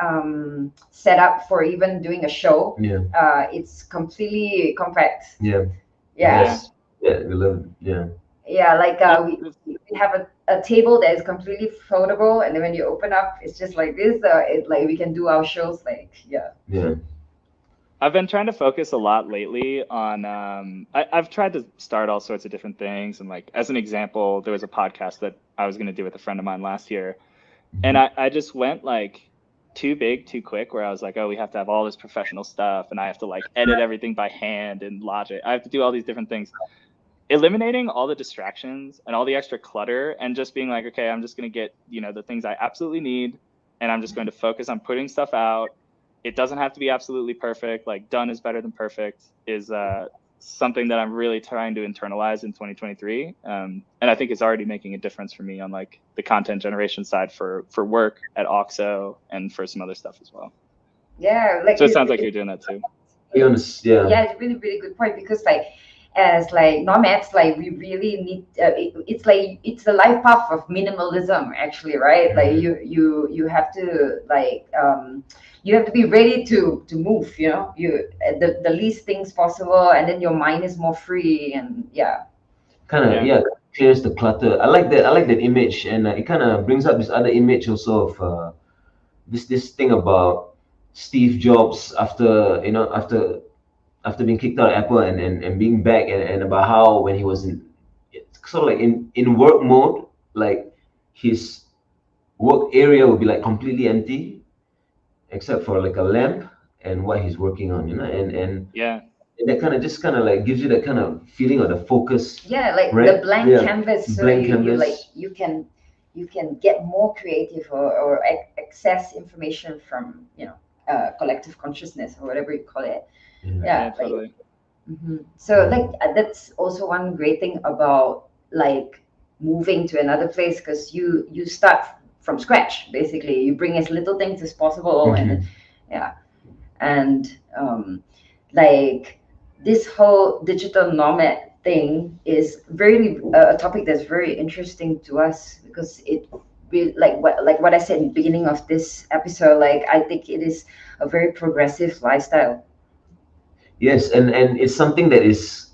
setup for even doing a show, it's completely compact. Yeah. Yeah. Yes. Yeah. We love it. Yeah. Yeah, like we have a table that is completely foldable, and then when you open up, it's just like this. It like we can do our shows like Yeah. I've been trying to focus a lot lately on I've tried to start all sorts of different things, and like as an example, there was a podcast that I was going to do with a friend of mine last year, and I just went like too big too quick, where I was like, oh, we have to have all this professional stuff, and I have to like edit everything by hand in Logic. I have to do all these different things. Eliminating all the distractions and all the extra clutter, and just being like, okay, I'm just going to get, you know, the things I absolutely need, and I'm just going to focus on putting stuff out. It doesn't have to be absolutely perfect. Like done is better than perfect is something that I'm really trying to internalize in 2023. And I think it's already making a difference for me on like the content generation side for work at OXO and for some other stuff as well. Yeah, like so it sounds like you're doing that too. Be honest, yeah. Yeah, it's really good point, because like as like nomads, like we really need it's like it's the life path of minimalism actually, right? Like you have to like you have to be ready to move, you know, the least things possible, and then your mind is more free, and clears the clutter. I like that image, and it kind of brings up this other image also of this thing about Steve Jobs after being kicked out of Apple and being back, and about how when he was in sort of like in work mode, like his work area would be like completely empty except for like a lamp and what he's working on, you know, and that kind of like gives you that kind of feeling of the focus. Yeah, like right? the blank canvas. So you can get more creative or access information from, you know, collective consciousness or whatever you call it. Yeah, totally. So like that's also one great thing about like moving to another place, because you start from scratch basically. You bring as little things as possible, and like this whole digital nomad thing is very a topic that's very interesting to us, because it like what I said in the beginning of this episode, like I think it is a very progressive lifestyle. Yes, and it's something that is.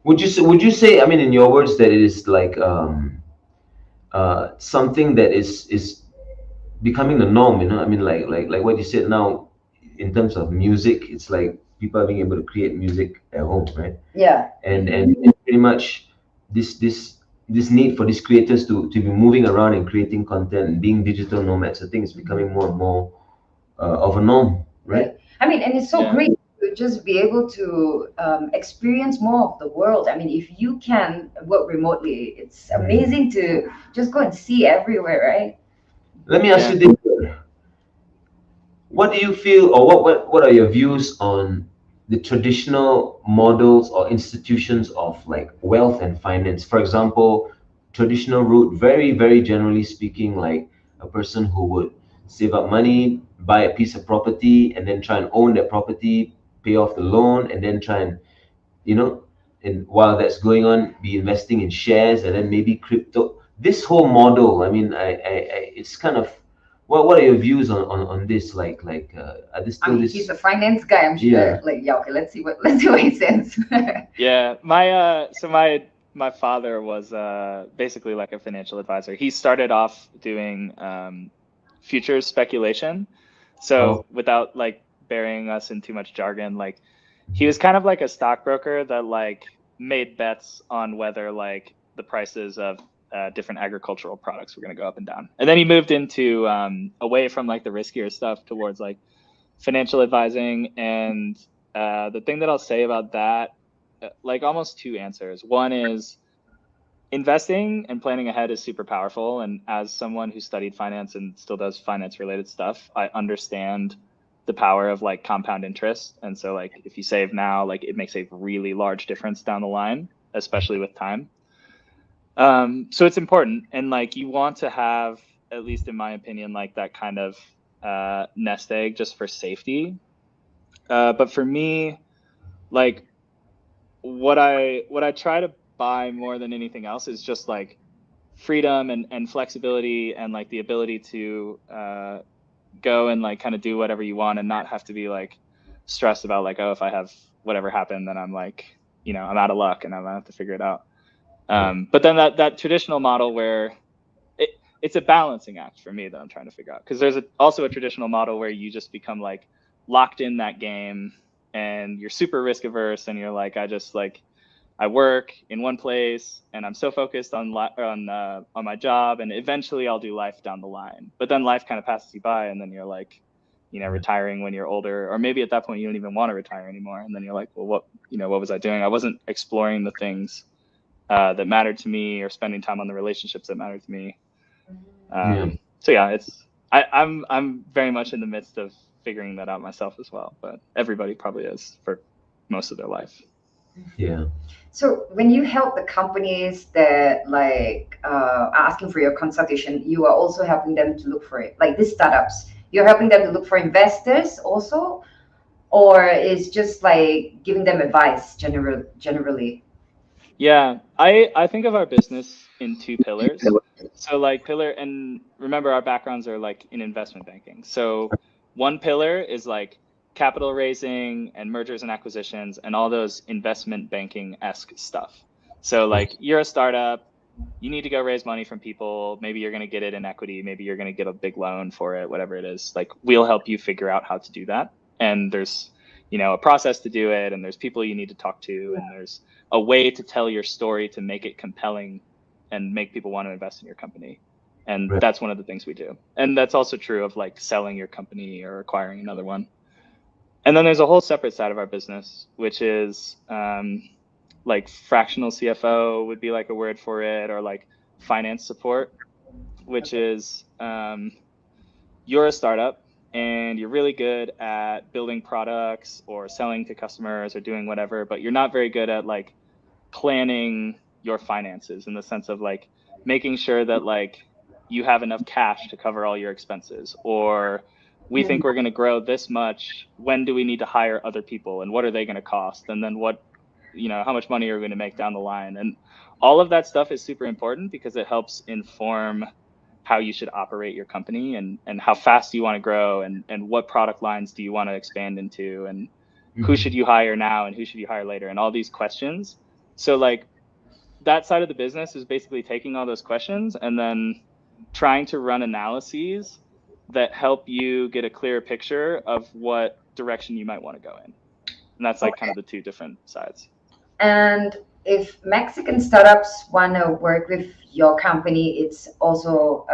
Would you say? I mean, in your words, that it is like something that is becoming the norm. You know, I mean, like what you said now, in terms of music, it's like people are being able to create music at home, right? Yeah. And pretty much this need for these creators to be moving around and creating content and being digital nomads, I think it's becoming more and more of a norm, right? I mean, and it's so great to just be able to experience more of the world. I mean, if you can work remotely, it's amazing to just go and see everywhere, right? Let me ask you this. What do you feel, or what are your views on the traditional models or institutions of like wealth and finance? For example, traditional route, very, very generally speaking, like a person who would save up money, buy a piece of property, and then try and own that property, pay off the loan, and then try and, you know, and while that's going on, be investing in shares and then maybe crypto. This whole model, I mean, it's kind of, what are your views on this? Like, are this still this? He's a finance guy, I'm sure. Okay, let's see what he says. Yeah, my father was basically like a financial advisor. He started off doing futures speculation. So without like burying us in too much jargon, like he was kind of like a stockbroker that like made bets on whether like the prices of different agricultural products were going to go up and down. And then he moved into away from like the riskier stuff towards like financial advising. And the thing that I'll say about that, like almost two answers. One is investing and planning ahead is super powerful. And as someone who studied finance and still does finance related stuff, I understand the power of like compound interest. And so like if you save now, like it makes a really large difference down the line, especially with time. So it's important. And like you want to have, at least in my opinion, like that kind of nest egg just for safety. But for me, like what I try to buy more than anything else is just like freedom and flexibility and like the ability to go and like kind of do whatever you want and not have to be like stressed about like, oh, if I have whatever happened, then I'm like, you know, I'm out of luck and I'm gonna have to figure it out. But then that traditional model where it's a balancing act for me that I'm trying to figure out, because there's also a traditional model where you just become like locked in that game and you're super risk averse and you're like, I work in one place and I'm so focused on my job, and eventually I'll do life down the line. But then life kind of passes you by, and then you're like, you know, retiring when you're older, or maybe at that point you don't even want to retire anymore. And then you're like, well, what was I doing? I wasn't exploring the things that mattered to me, or spending time on the relationships that mattered to me. So yeah, I'm very much in the midst of figuring that out myself as well, but everybody probably is for most of their life. Yeah. So when you help the companies that like are asking for your consultation, you are also helping them to look for it, like these startups, you're helping them to look for investors also, or is just like giving them advice generally? Yeah, I think of our business in two pillars. So like and remember our backgrounds are like in investment banking. So one pillar is like capital raising and mergers and acquisitions and all those investment banking-esque stuff. So like you're a startup, you need to go raise money from people. Maybe you're going to get it in equity. Maybe you're going to get a big loan for it, whatever it is. Like we'll help you figure out how to do that. And there's, you know, a process to do it, and there's people you need to talk to, and there's a way to tell your story to make it compelling and make people want to invest in your company. And that's one of the things we do. And that's also true of like selling your company or acquiring another one. And then there's a whole separate side of our business, which is like fractional CFO would be like a word for it, or like finance support, which is you're a startup and you're really good at building products or selling to customers or doing whatever, but you're not very good at like planning your finances, in the sense of like making sure that like you have enough cash to cover all your expenses, or we think we're going to grow this much. When do we need to hire other people, and what are they going to cost? And then what, you know, how much money are we going to make down the line? And all of that stuff is super important because it helps inform how you should operate your company, and how fast you want to grow, and what product lines do you want to expand into, and who should you hire now and who should you hire later, and all these questions. So like that side of the business is basically taking all those questions and then trying to run analyses that help you get a clearer picture of what direction you might want to go in. And that's like kind of the two different sides. And if Mexican startups want to work with your company, it's also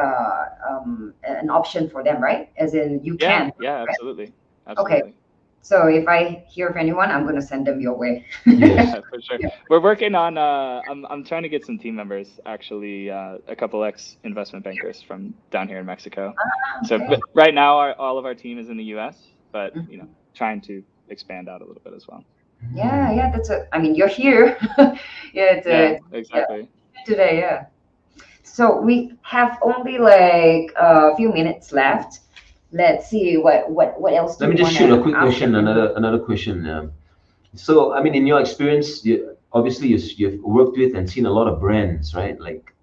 an option for them, right? As in you can. Yeah, right? absolutely. Okay. So if I hear of anyone, I'm going to send them your way. Yeah, for sure. We're working on, I'm trying to get some team members, actually, a couple ex-investment bankers from down here in Mexico. So right now, all of our team is in the US, but, you know, trying to expand out a little bit as well. Yeah, I mean, you're here. Exactly. Today, So we have only like a few minutes left. Let's see what else. Let me just shoot a quick question. Another question. So, I mean, in your experience, obviously you've worked with and seen a lot of brands, right? Like,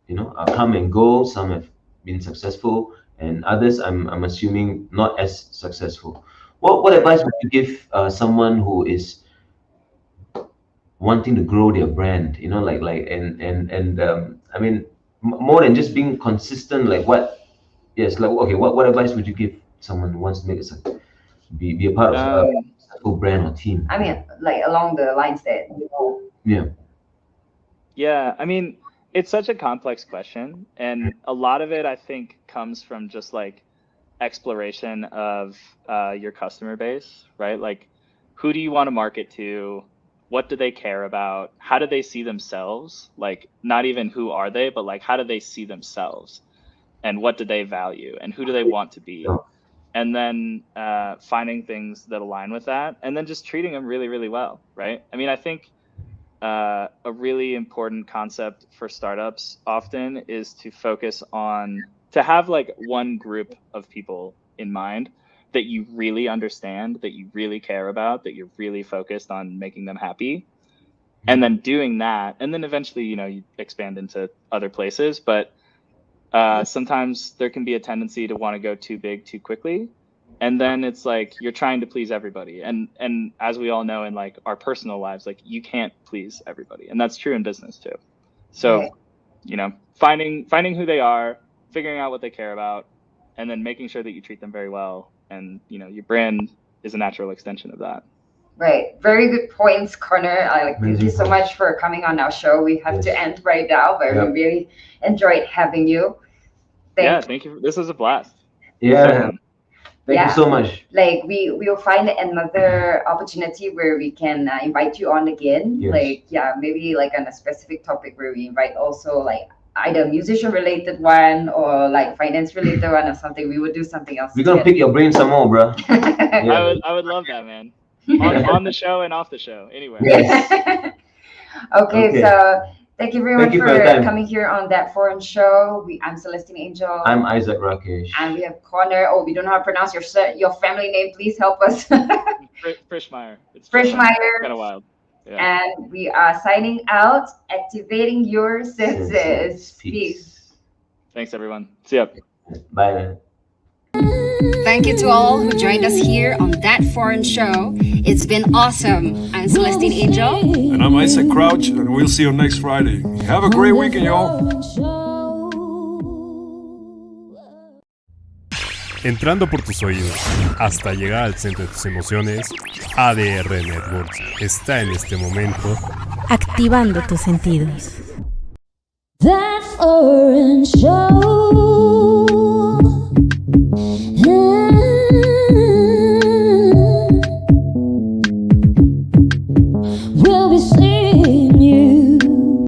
you know, come and go. Some have been successful, and others, I'm assuming, not as successful. What advice would you give someone who is wanting to grow their brand? You know, I mean, more than just being consistent. Like what? Yes, like okay. What advice would you give someone who wants to make be a part of a successful brand or team? I mean, like along the lines that Yeah, I mean, it's such a complex question, and a lot of it I think comes from just like exploration of your customer base, right? Like, who do you want to market to? What do they care about? How do they see themselves? Like, not even who are they, but like, how do they see themselves? And what do they value? And who do they want to be? And then finding things that align with that, and then just treating them really, really well, right? I mean, I think a really important concept for startups often is to focus on, to have like one group of people in mind that you really understand, that you really care about, that you're really focused on making them happy. And then doing that, and then eventually, you expand into other places. But sometimes there can be a tendency to want to go too big too quickly. And then it's like you're trying to please everybody. And as we all know in like our personal lives, like you can't please everybody. And that's true in business too. So, finding who they are, figuring out what they care about, and then making sure that you treat them very well. And, your brand is a natural extension of that. Right. Very good points, Connor. Thank you so much for coming on our show. We have to end right now, but we really enjoyed having you. Thank you. This was a blast. Yeah. Thank you so much. Like we'll find another opportunity where we can invite you on again. Yes. Maybe like on a specific topic where we invite also like either musician related one or like finance related one or something. We would do something else. We're gonna pick your brain some more, bro. I would love that, man. On the show and off the show, anywhere. Yes. Okay, so thank you everyone for coming here on That Foreign Show. I'm Celestine Angel. I'm Isaac Rakesh. And we have Connor. Oh, we don't know how to pronounce your family name. Please help us. Frischmeyer. It's Frischmeyer. Kind of wild. Yeah. And we are signing out, activating your senses. Peace. Thanks, everyone. See ya. Bye. Thank you to all who joined us here on That Foreign Show. It's been awesome. I'm Celestine Angel. And I'm Isaac Crouch, and we'll see you next Friday. Have a great weekend, y'all. Entrando por tus oídos hasta llegar al centro de tus emociones, ADR Networks está en este momento activando tus sentidos. That Foreign Show.